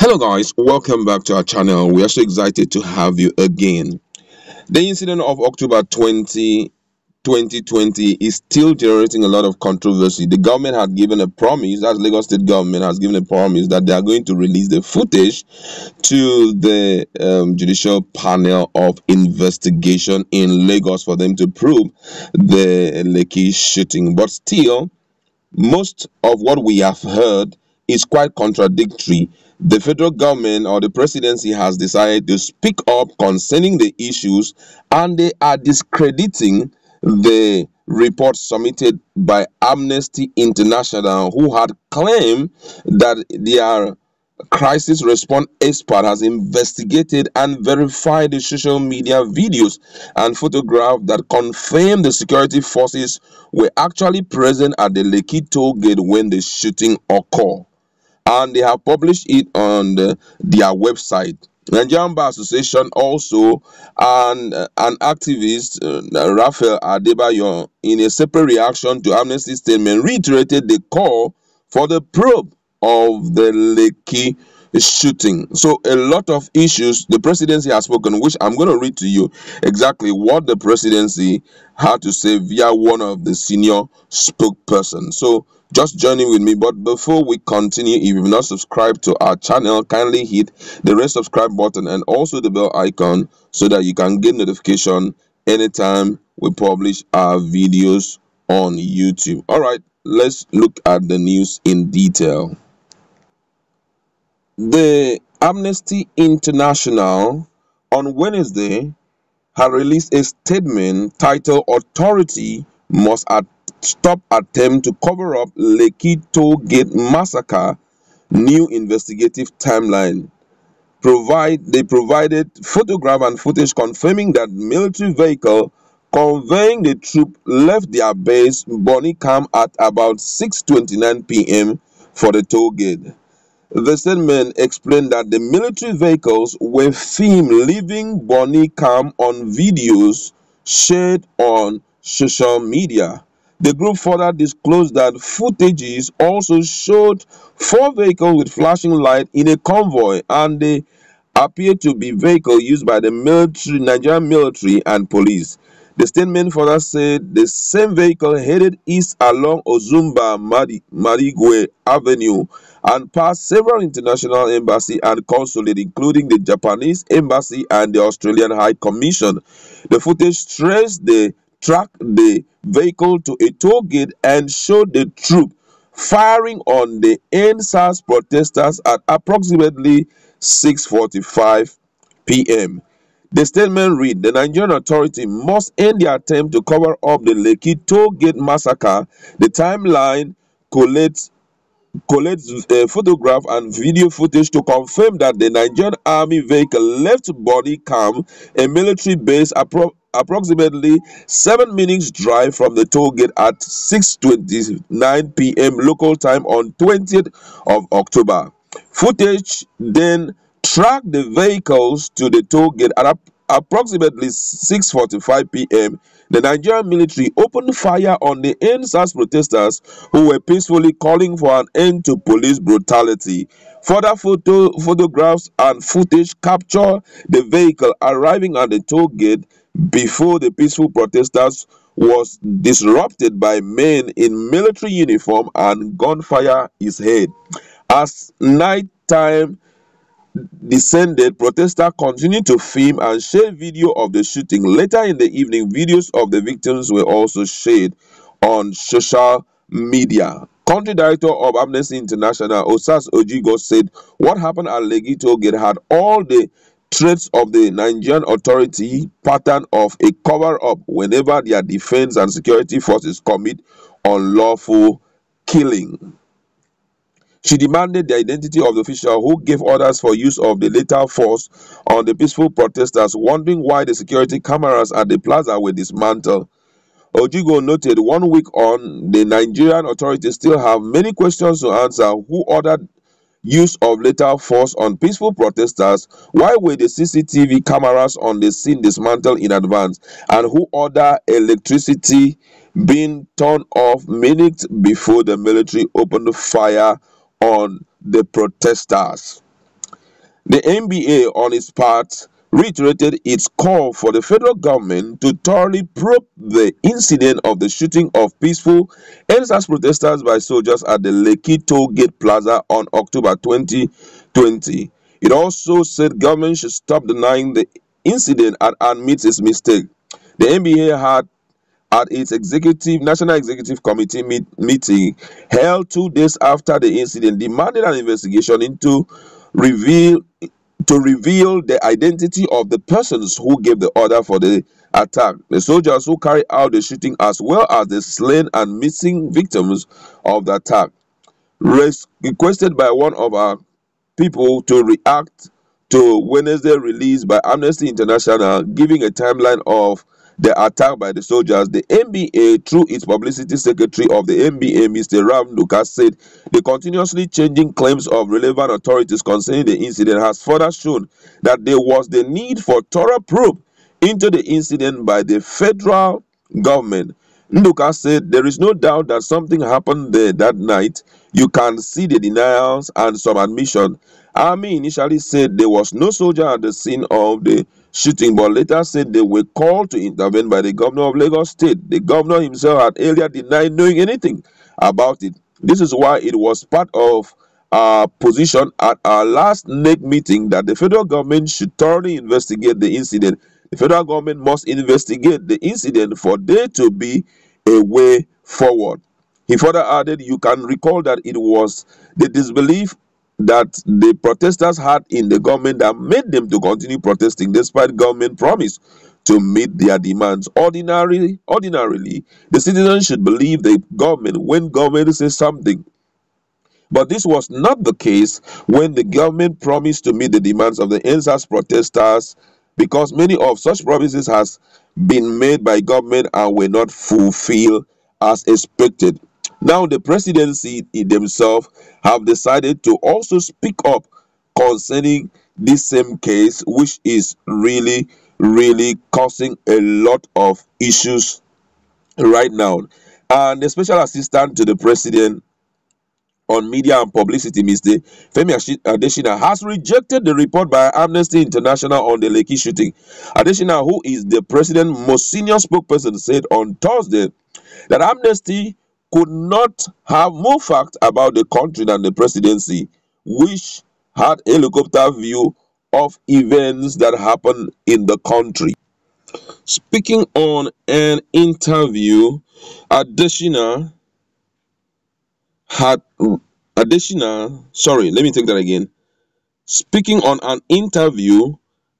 Hello guys, welcome back to our channel. We are so excited to have you again. The incident of October 2020 is still generating a lot of controversy. The government had given a promise, as Lagos State government has given a promise that they are going to release the footage to the judicial panel of investigation in Lagos for them to prove the Lekki shooting. But still, most of what we have heard is quite contradictory. The federal government or the presidency has decided to speak up concerning the issues, and they are discrediting the report submitted by Amnesty International, who had claimed that their crisis response expert has investigated and verified the social media videos and photographs that confirm the security forces were actually present at the Lekki Tollgate when the shooting occurred, and they have published it on their website. Nigerian Bar Association also, and an activist, Raphael Adebayo, in a separate reaction to Amnesty statement, reiterated the call for the probe of the Lekki shooting. So a lot of issues the presidency has spoken, which I'm going to read to you exactly what the presidency had to say via one of the senior spokespersons. So just joining with me. But before we continue, if you've not subscribed to our channel, kindly hit the red subscribe button and also the bell icon so that you can get notification anytime we publish our videos on YouTube. All right, let's look at the news in detail. The Amnesty International on Wednesday had released a statement titled "Authority Must Stop Attempt to Cover Up Lekki Tollgate Massacre New Investigative Timeline." They provided photograph and footage confirming that military vehicle conveying the troop left their base Bonny Camp at about 6:29 p.m. for the toll gate. The statement explained that the military vehicles were filmed leaving Bonny Camp on videos shared on social media. The group further disclosed that footages also showed four vehicles with flashing light in a convoy, and they appear to be vehicles used by the Nigerian military and police. The statement further said the same vehicle headed east along Ozumba Marigwe Avenue and passed several international embassies and consulates, including the Japanese embassy and the Australian High Commission. The footage traced tracked the vehicle to a toll gate and showed the troop firing on the NSAS protesters at approximately 6:45 p.m. The statement read, "The Nigerian authority must end their attempt to cover up the Lekki Tollgate massacre. The timeline collates photograph and video footage to confirm that the Nigerian army vehicle left Bonny Camp, a military base approximately 7 minutes drive from the toll gate at 6:29 p.m. local time on 20th of October. Footage then tracked the vehicles to the toll gate at approximately 6:45 p.m. The Nigerian military opened fire on the NSAS protesters who were peacefully calling for an end to police brutality. Further photographs and footage capture the vehicle arriving at the toll gate before the peaceful protesters was disrupted by men in military uniform and gunfire is heard. As nighttime descended, protesters continued to film and share video of the shooting. Later in the evening, videos of the victims were also shared on social media. Country director of Amnesty International, Osas Ojigo, said what happened at Lekki Tollgate had all the traits of the Nigerian authority pattern of a cover-up whenever their defense and security forces commit unlawful killing. She demanded the identity of the official who gave orders for use of the lethal force on the peaceful protesters, wondering why the security cameras at the plaza were dismantled. Ojigo noted 1 week on, the Nigerian authorities still have many questions to answer. Who ordered use of lethal force on peaceful protesters? Why were the CCTV cameras on the scene dismantled in advance? And who ordered electricity being turned off minutes before the military opened fire on the protesters? The NBA, on its part, reiterated its call for the federal government to thoroughly probe the incident of the shooting of peaceful NSAS protesters by soldiers at the Lekki Tollgate Plaza on October 2020. It also said government should stop denying the incident and admit its mistake. The NBA had at its National Executive Committee meeting held 2 days after the incident, demanded an investigation reveal reveal the identity of the persons who gave the order for the attack, the soldiers who carried out the shooting, as well as the slain and missing victims of the attack. Requested by one of our people to react to Wednesday release by Amnesty International giving a timeline of the attack by the soldiers, the NBA, through its publicity secretary of the NBA, Mr. Ram Lucas, said the continuously changing claims of relevant authorities concerning the incident has further shown that there was the need for thorough probe into the incident by the federal government. Nduka said there is no doubt that something happened there that night. You can see the denials and some admission. Army initially said there was no soldier at the scene of the shooting, but later said they were called to intervene by the governor of Lagos State. The governor himself had earlier denied knowing anything about it. This is why it was part of our position at our last NEC meeting that the federal government should thoroughly investigate the incident. The federal government must investigate the incident for there to be a way forward. He further added, you can recall that it was the disbelief that the protesters had in the government that made them to continue protesting despite government promise to meet their demands. Ordinarily, the citizens should believe the government when government says something. But this was not the case when the government promised to meet the demands of the NSAS protesters, because many of such promises has been made by government and were not fulfilled as expected. Now the presidency themselves have decided to also speak up concerning this same case, which is really causing a lot of issues right now. And the special assistant to the president on media and publicity, Mr. Femi Adesina, has rejected the report by Amnesty International on the Lekki shooting. Adesina, who is the president's most senior spokesperson, said on Thursday that Amnesty could not have more facts about the country than the presidency, which had a helicopter view of events that happened in the country. Speaking on an interview, Adesina had let me take that again. Speaking on an interview,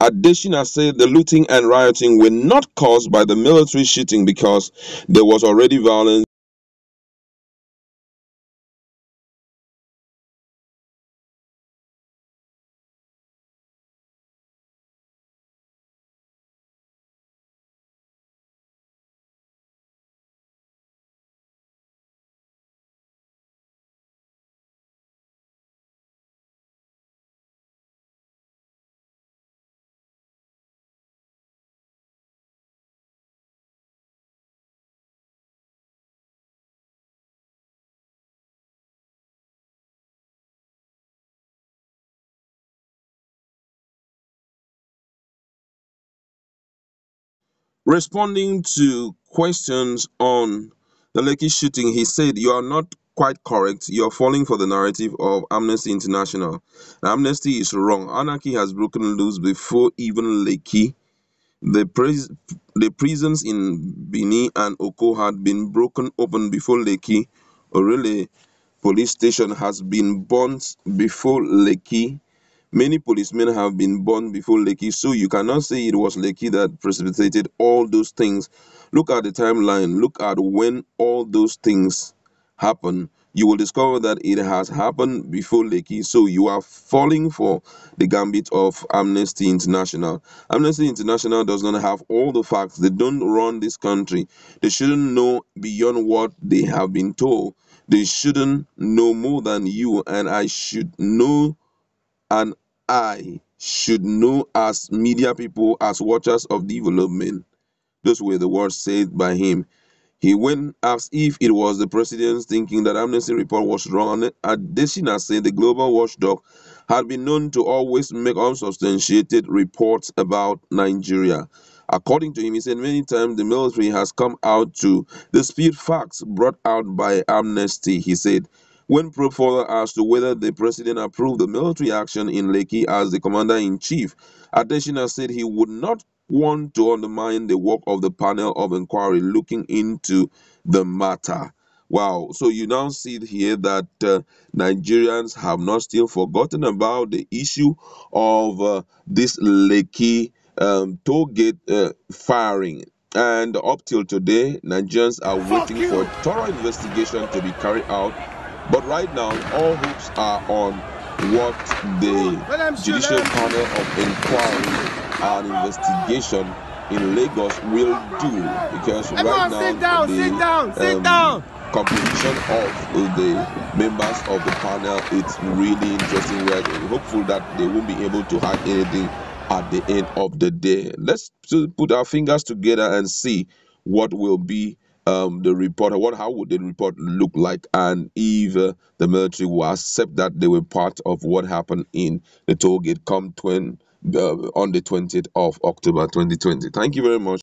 Adesina said the looting and rioting were not caused by the military shooting because there was already violence. Responding to questions on the Lekki shooting, he said, you are not quite correct. You are falling for the narrative of Amnesty International. Amnesty is wrong. Anarchy has broken loose before even Lekki. The, the prisons in Bini and Oko had been broken open before Lekki. Orele police station has been burnt before Lekki. Many policemen have been born before Lekki, so you cannot say it was Lekki that precipitated all those things. Look at the timeline, look at when all those things happen. You will discover that it has happened before Lekki, so you are falling for the gambit of Amnesty International. Amnesty International does not have all the facts. They don't run this country. They shouldn't know beyond what they have been told. They shouldn't know more than you, and I should know, and I should know as media people, as watchers of development. Those were the words said by him. He went as if it was the president's thinking that Amnesty report was wrong. Adesina said the global watchdog had been known to always make unsubstantiated reports about Nigeria. According to him, he said many times the military has come out to dispute facts brought out by Amnesty. He said, when probed further as to whether the president approved the military action in Lekki as the commander-in-chief, Adesina said he would not want to undermine the work of the panel of inquiry looking into the matter. Wow. So you now see here that Nigerians have not still forgotten about the issue of this Lekki Tollgate firing. And up till today, Nigerians are waiting for a thorough investigation to be carried out. But right now, all hopes are on what the Judicial Panel of Inquiry and Investigation in Lagos will do, because right now the composition of the members of the panel, it's really interesting. We're hopeful that they won't be able to hide anything at the end of the day. Let's put our fingers together and see what will be the report, or how would the report look like, and if the military will accept that they were part of what happened in the toll gate on the 20th of October 2020. Thank you very much.